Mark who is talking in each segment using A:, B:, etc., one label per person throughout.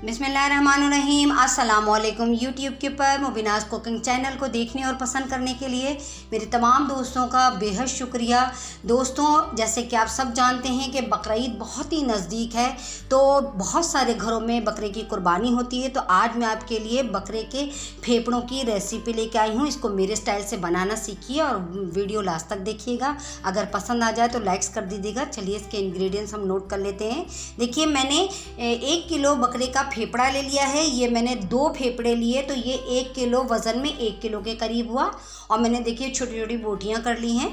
A: बिस्मिल्लाहिर्रहमानिर्रहीम। अस्सलामुअलैकुम। यूट्यूब के ऊपर मुबीनाज़ कुकिंग चैनल को देखने और पसंद करने के लिए मेरे तमाम दोस्तों का बेहद शुक्रिया। दोस्तों, जैसे कि आप सब जानते हैं कि बकरीद बहुत ही नज़दीक है, तो बहुत सारे घरों में बकरे की कुर्बानी होती है। तो आज मैं आपके लिए बकरे के फेफड़ों की रेसिपी लेके आई हूँ। इसको मेरे स्टाइल से बनाना सीखिए और वीडियो लास्ट तक देखिएगा। अगर पसंद आ जाए तो लाइक्स कर दीजिएगा। चलिए इसके इंग्रेडिएंट्स हम नोट कर लेते हैं। देखिए, मैंने 1 किलो बकरे का फेफड़ा ले लिया है। ये मैंने 2 फेफड़े लिए, तो ये 1 किलो वज़न में 1 किलो के करीब हुआ। और मैंने देखिए छोटी छोटी बोटियां कर ली हैं।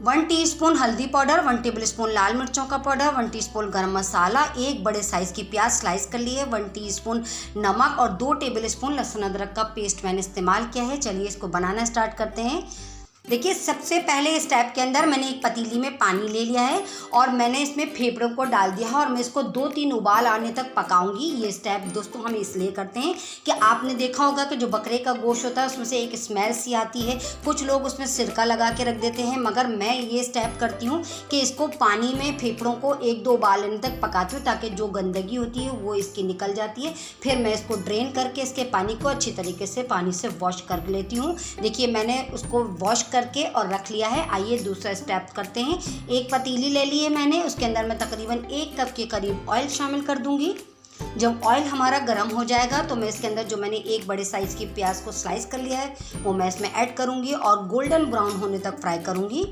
A: 1 टीस्पून हल्दी पाउडर, 1 टेबलस्पून लाल मिर्चों का पाउडर, 1 टीस्पून गरम मसाला, 1 बड़े साइज़ की प्याज स्लाइस कर ली है, 1 टीस्पून नमक और 2 टेबलस्पून लहसुन अदरक का पेस्ट मैंने इस्तेमाल किया है। चलिए इसको बनाना स्टार्ट करते हैं। देखिए, सबसे पहले स्टेप के अंदर मैंने एक पतीली में पानी ले लिया है और मैंने इसमें फेफड़ों को डाल दिया है और मैं इसको 2-3 उबाल आने तक पकाऊंगी। ये स्टेप दोस्तों हम इसलिए करते हैं कि आपने देखा होगा कि जो बकरे का गोश्त होता है उसमें से एक स्मेल सी आती है। कुछ लोग उसमें सिरका लगा के रख देते हैं, मगर मैं ये स्टेप करती हूँ कि इसको पानी में फेफड़ों को 1-2 उबाल आने तक पकाती हूँ, ताकि जो गंदगी होती है वो इसकी निकल जाती है। फिर मैं इसको ड्रेन करके इसके पानी को अच्छी तरीके से पानी से वॉश कर लेती हूँ। देखिए, मैंने उसको वॉश करके और रख लिया है। आइए दूसरा स्टेप करते हैं। एक पतीली ले ली है मैंने, उसके अंदर मैं तकरीबन 1 कप के करीब ऑयल शामिल कर दूंगी। जब ऑयल हमारा गर्म हो जाएगा तो मैं इसके अंदर जो मैंने 1 बड़े साइज़ की प्याज को स्लाइस कर लिया है वो मैं इसमें ऐड करूंगी और गोल्डन ब्राउन होने तक फ्राई करूंगी।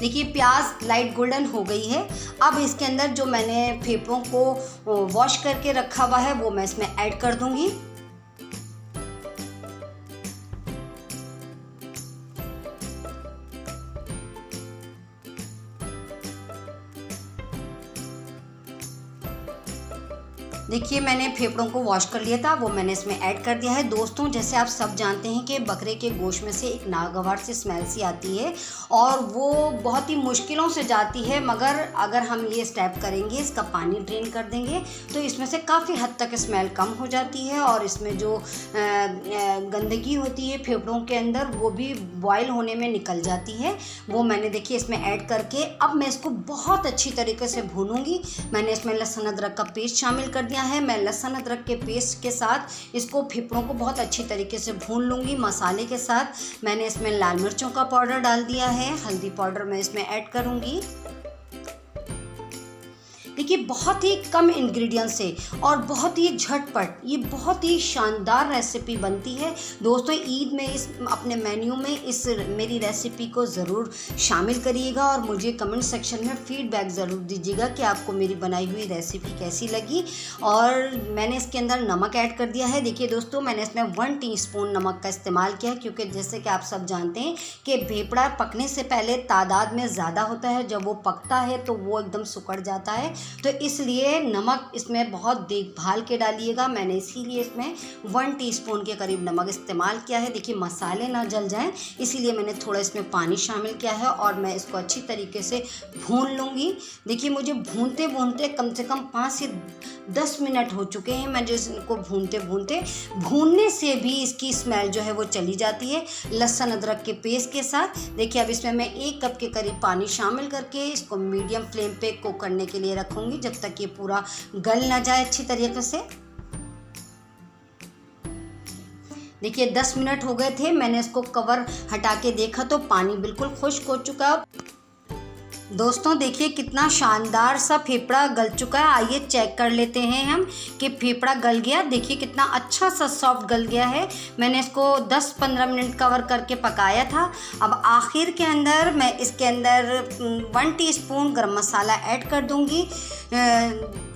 A: देखिए, प्याज लाइट गोल्डन हो गई है। अब इसके अंदर जो मैंने फेफड़ों को वॉश करके रखा हुआ है वो मैं इसमें ऐड कर दूंगी। देखिए, मैंने फेफड़ों को वॉश कर लिया था, वो मैंने इसमें ऐड कर दिया है। दोस्तों, जैसे आप सब जानते हैं कि बकरे के गोश्त में से एक नागवार सी स्मेल सी आती है और वो बहुत ही मुश्किलों से जाती है, मगर अगर हम ये स्टेप करेंगे, इसका पानी ड्रेन कर देंगे, तो इसमें से काफ़ी हद तक स्मेल कम हो जाती है और इसमें जो गंदगी होती है फेफड़ों के अंदर वो भी बॉयल होने में निकल जाती है। वो मैंने देखिए इसमें ऐड करके अब मैं इसको बहुत अच्छी तरीके से भूनूंगी। मैंने इसमें लहसुन अदरक का पेस्ट शामिल कर दिया है। मैं लहसुन अदरक के पेस्ट के साथ इसको फेफड़ों को बहुत अच्छी तरीके से भून लूँगी। मसाले के साथ मैंने इसमें लाल मिर्चों का पाउडर डाल दिया है, हल्दी पाउडर मैं इसमें ऐड करूँगी। देखिए, बहुत ही कम इंग्रेडिएंट्स से और बहुत ही झटपट ये बहुत ही शानदार रेसिपी बनती है। दोस्तों, ईद में इस अपने मेन्यू में इस मेरी रेसिपी को ज़रूर शामिल करिएगा और मुझे कमेंट सेक्शन में फ़ीडबैक ज़रूर दीजिएगा कि आपको मेरी बनाई हुई रेसिपी कैसी लगी। और मैंने इसके अंदर नमक ऐड कर दिया है। देखिए दोस्तों, मैंने इसमें 1 टीस्पून नमक का इस्तेमाल किया है, क्योंकि जैसे कि आप सब जानते हैं कि फेफड़ा पकने से पहले तादाद में ज़्यादा होता है, जब वो पकता है तो वो एकदम सुकड़ जाता है, तो इसलिए नमक इसमें बहुत देखभाल के डालिएगा। मैंने इसीलिए इसमें 1 टीस्पून के करीब नमक इस्तेमाल किया है। देखिए, मसाले ना जल जाएं, इसीलिए मैंने थोड़ा इसमें पानी शामिल किया है और मैं इसको अच्छी तरीके से भून लूँगी। देखिए, मुझे भूनते भूनते कम से कम 5 से 10 मिनट हो चुके हैं। मैं इसको भूनने से भी इसकी स्मेल जो है वो चली जाती है लहसुन अदरक के पेस्ट के साथ। देखिए, अब इसमें मैं 1 कप के करीब पानी शामिल करके इसको मीडियम फ्लेम पे कुक करने के लिए रखूँगी, जब तक ये पूरा गल ना जाए अच्छी तरीके से। देखिए, 10 मिनट हो गए थे। मैंने इसको कवर हटा के देखा तो पानी बिल्कुल खुश्क हो चुका है। दोस्तों, देखिए कितना शानदार सा फेफड़ा गल चुका है। आइए चेक कर लेते हैं हम कि फेफड़ा गल गया। देखिए कितना अच्छा सा सॉफ्ट गल गया है। मैंने इसको 10-15 मिनट कवर करके पकाया था। अब आखिर के अंदर मैं इसके अंदर 1 टीस्पून गरम मसाला ऐड कर दूंगी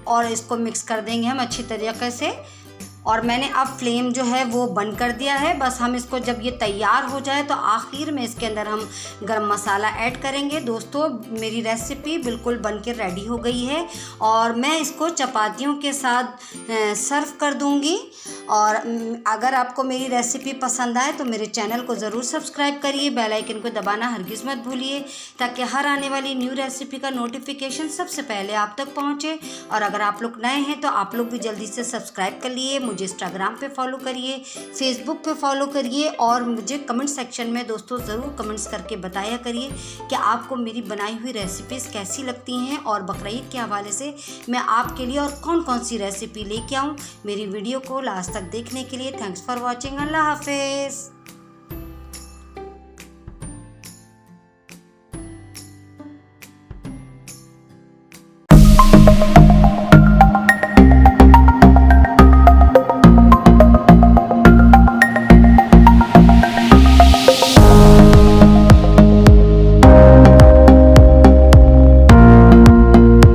A: और इसको मिक्स कर देंगे हम अच्छी तरीके से। और मैंने अब फ्लेम जो है वो बंद कर दिया है। बस हम इसको जब ये तैयार हो जाए तो आखिर में इसके अंदर हम गरम मसाला ऐड करेंगे। दोस्तों, मेरी रेसिपी बिल्कुल बन के रेडी हो गई है और मैं इसको चपातियों के साथ सर्व कर दूंगी। और अगर आपको मेरी रेसिपी पसंद आए तो मेरे चैनल को ज़रूर सब्सक्राइब करिए, बेल आइकन को दबाना हरगिज़ मत भूलिए, ताकि हर आने वाली न्यू रेसिपी का नोटिफिकेशन सबसे पहले आप तक पहुंचे। और अगर आप लोग नए हैं तो आप लोग भी जल्दी से सब्सक्राइब कर लिए, मुझे इंस्टाग्राम पे फॉलो करिए, फेसबुक पे फॉलो करिए, और मुझे कमेंट सेक्शन में दोस्तों ज़रूर कमेंट्स करके बताया करिए कि आपको मेरी बनाई हुई रेसिपीज़ कैसी लगती हैं, और बकरीद के हवाले से मैं आपके लिए और कौन कौन सी रेसिपी लेके आऊँ। मेरी वीडियो को लास्ट तक देखने के लिए थैंक्स फॉर वॉचिंग। अल्लाह हाफिज़।